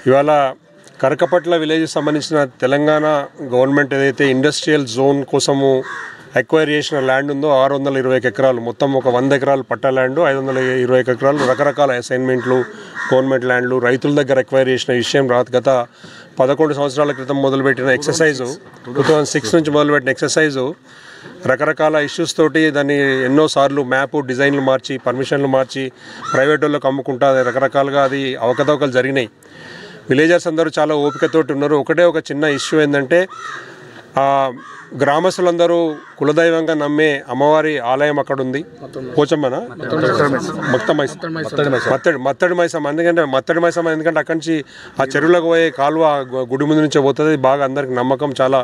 ఇవాళ కరకపట్ల విలేజ్కి సంబంధించిన తెలంగాణ గవర్నమెంట్ ఏదైతే ఇండస్ట్రియల్ జోన్ కోసము ఎక్వైర్ చేసిన ల్యాండ్ ఉందో 621 ఎకరాలు, మొత్తం ఒక 100 ఎకరాలు పట్టా ల్యాండ్, 521 ఎకరాలు రకరకాల అసైన్మెంట్లు, గవర్నమెంట్ ల్యాండ్లు రైతుల దగ్గర ఎక్వైర్ చేసిన విషయం గత 11 సంవత్సరాల క్రితం మొదలుపెట్టిన ఎక్సర్సైజు, 2006 నుంచి మొదలుపెట్టిన ఎక్సర్సైజు రకరకాల ఇష్యూస్ తోటి దాన్ని ఎన్నోసార్లు మ్యాప్ డిజైన్లు మార్చి, పర్మిషన్లు మార్చి ప్రైవేట్ వాళ్ళకి అమ్ముకుంటా రకరకాలుగా అది అవకతవకలు జరిగినాయి. విలేజర్స్ అందరూ చాలా ఓపికతోటి ఉన్నారు. ఒకటే ఒక చిన్న ఇష్యూ ఏంటంటే గ్రామస్తులందరూ కులదైవంగా నమ్మే అమ్మవారి ఆలయం అక్కడ ఉంది, పోచమ్మన మత్తడి మైసమ్మ. ఎందుకంటే మత్తడి మైసమ్మ ఎందుకంటే అక్కడి నుంచి ఆ చెరువులకు పోయే కాలువ గుడి ముందు నుంచే పోతుంది. బాగా అందరికి నమ్మకం, చాలా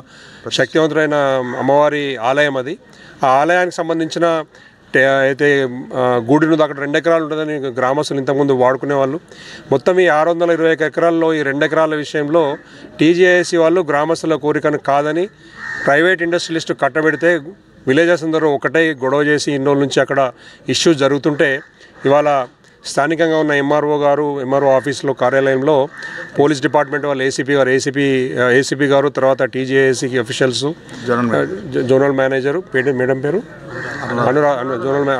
శక్తివంతుడైన అమ్మవారి ఆలయం అది. ఆ ఆలయానికి సంబంధించిన అయితే గూడి నుండి అక్కడ 2 ఎకరాలు ఉంటుందని గ్రామస్తులు ఇంతకుముందు వాడుకునేవాళ్ళు. మొత్తం ఈ 621 ఎకరాల్లో ఈ 2 ఎకరాల విషయంలో టీజేఏసీ వాళ్ళు గ్రామస్తుల కోరికను కాదని ప్రైవేట్ ఇండస్ట్రియలిస్ట్ కట్టబెడితే విలేజర్స్ అందరూ ఒకటే గొడవ చేసి ఇన్ని రోజుల నుంచి అక్కడ ఇష్యూస్ జరుగుతుంటే ఇవాళ స్థానికంగా ఉన్న ఎంఆర్ఓ ఆఫీస్లో కార్యాలయంలో పోలీస్ డిపార్ట్మెంట్ వాళ్ళు ఏసీపీ గారు, తర్వాత TJAC officials, zonal manager madam పేరు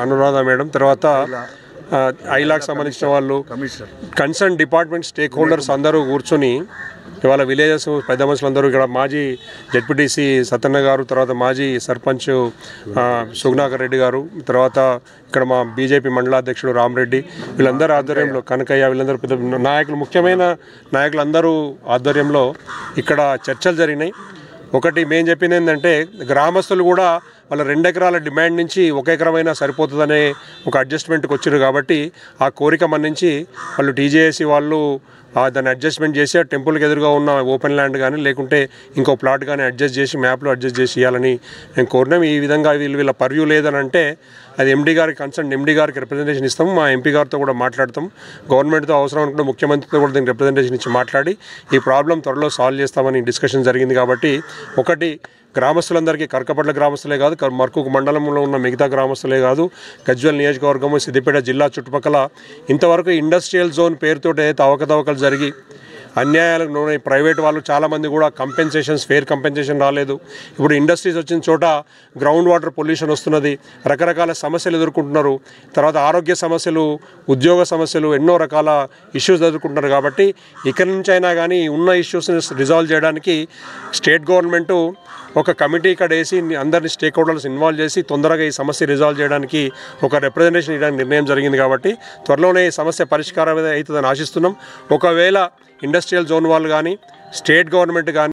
అనురాధ మేడం, తర్వాత ఐలాకి సంబంధించిన వాళ్ళు, కన్సర్న్ డిపార్ట్మెంట్ స్టేక్ హోల్డర్స్ అందరూ కూర్చొని ఇవాళ విలేజెస్ పెద్ద మనుషులందరూ ఇక్కడ మాజీ జెడ్పీటీసీ సత్యన్న గారు, తర్వాత మాజీ సర్పంచ్ సుగుణాకర్ రెడ్డి గారు, తర్వాత ఇక్కడ మా బీజేపీ మండలాధ్యక్షుడు రామరెడ్డి, వీళ్ళందరూ ఆధ్వర్యంలో కనకయ్య, వీళ్ళందరూ పెద్ద నాయకులు, ముఖ్యమైన నాయకులందరూ ఆధ్వర్యంలో ఇక్కడ చర్చలు జరిగినాయి. ఒకటి మేము చెప్పింది ఏంటంటే గ్రామస్తులు కూడా వాళ్ళ 2 ఎకరాల డిమాండ్ నుంచి 1 ఎకరమైనా సరిపోతుందనే ఒక అడ్జస్ట్మెంట్కి వచ్చారు. కాబట్టి ఆ కోరిక మన్నించి వాళ్ళు టీజేఏసీ వాళ్ళు దాన్ని అడ్జస్ట్మెంట్ చేసి ఆ టెంపుల్కి ఎదురుగా ఉన్న ఓపెన్ ల్యాండ్ కానీ లేకుంటే ఇంకో ప్లాట్ కానీ అడ్జస్ట్ చేసి మ్యాప్లో అడ్జస్ట్ చేసి ఇవ్వాలని మేము కోరినాం. ఈ విధంగా వీళ్ళ పర్వ్యూ లేదని అంటే అది ఎండీ గారికి కన్సర్న్ ఎండీ గారికి రిప్రజెంటేషన్ ఇస్తాము. మా ఎంపీ గారితో కూడా మాట్లాడతాం. గవర్నమెంట్తో అవసరం అనుకుంటే ముఖ్యమంత్రితో కూడా దీనికి రిప్రజెంటేషన్ ఇచ్చి మాట్లాడి ఈ ప్రాబ్లం త్వరలో సాల్వ్ చేస్తామని డిస్కషన్ జరిగింది. కాబట్టి ఒకటి గ్రామస్తులందరికీ, కరకపట్ల గ్రామస్తులే కాదు, మర్కూక్ మండలంలో ఉన్న మిగతా గ్రామస్తులే కాదు, గజ్వేల్ నియోజకవర్గము, సిద్దిపేట జిల్లా చుట్టుపక్కల ఇంతవరకు ఇండస్ట్రియల్ జోన్ పేరుతో ఏదైతే అవకతవకలు జరిగి అన్యాయాలకు లోనై ప్రైవేట్ వాళ్ళు చాలామంది కూడా ఫేర్ కంపెన్సేషన్ రాలేదు. ఇప్పుడు ఇండస్ట్రీస్ వచ్చిన చోట గ్రౌండ్ వాటర్ పొల్యూషన్ వస్తున్నది, రకరకాల సమస్యలు ఎదుర్కొంటున్నారు, తర్వాత ఆరోగ్య సమస్యలు, ఉద్యోగ సమస్యలు, ఎన్నో రకాల ఇష్యూస్ ఎదుర్కొంటున్నారు. కాబట్టి ఇక్కడి నుంచి అయినా కానీ ఉన్న ఇష్యూస్ని రిజాల్వ్ చేయడానికి స్టేట్ గవర్నమెంటు ఒక కమిటీ ఇక్కడ వేసి అందరినీ స్టేక్ హోల్డర్స్ ఇన్వాల్వ్ చేసి తొందరగా ఈ సమస్య రిజాల్వ్ చేయడానికి ఒక రిప్రజెంటేషన్ ఇవ్వడానికి నిర్ణయం జరిగింది. కాబట్టి త్వరలోనే ఈ సమస్య పరిష్కారం అవుతుందని ఆశిస్తున్నాం. ఒకవేళ ఇండస్ట్రియల్ జోన్ వాళ్ళు కానీ స్టేట్ గవర్నమెంట్ కానీ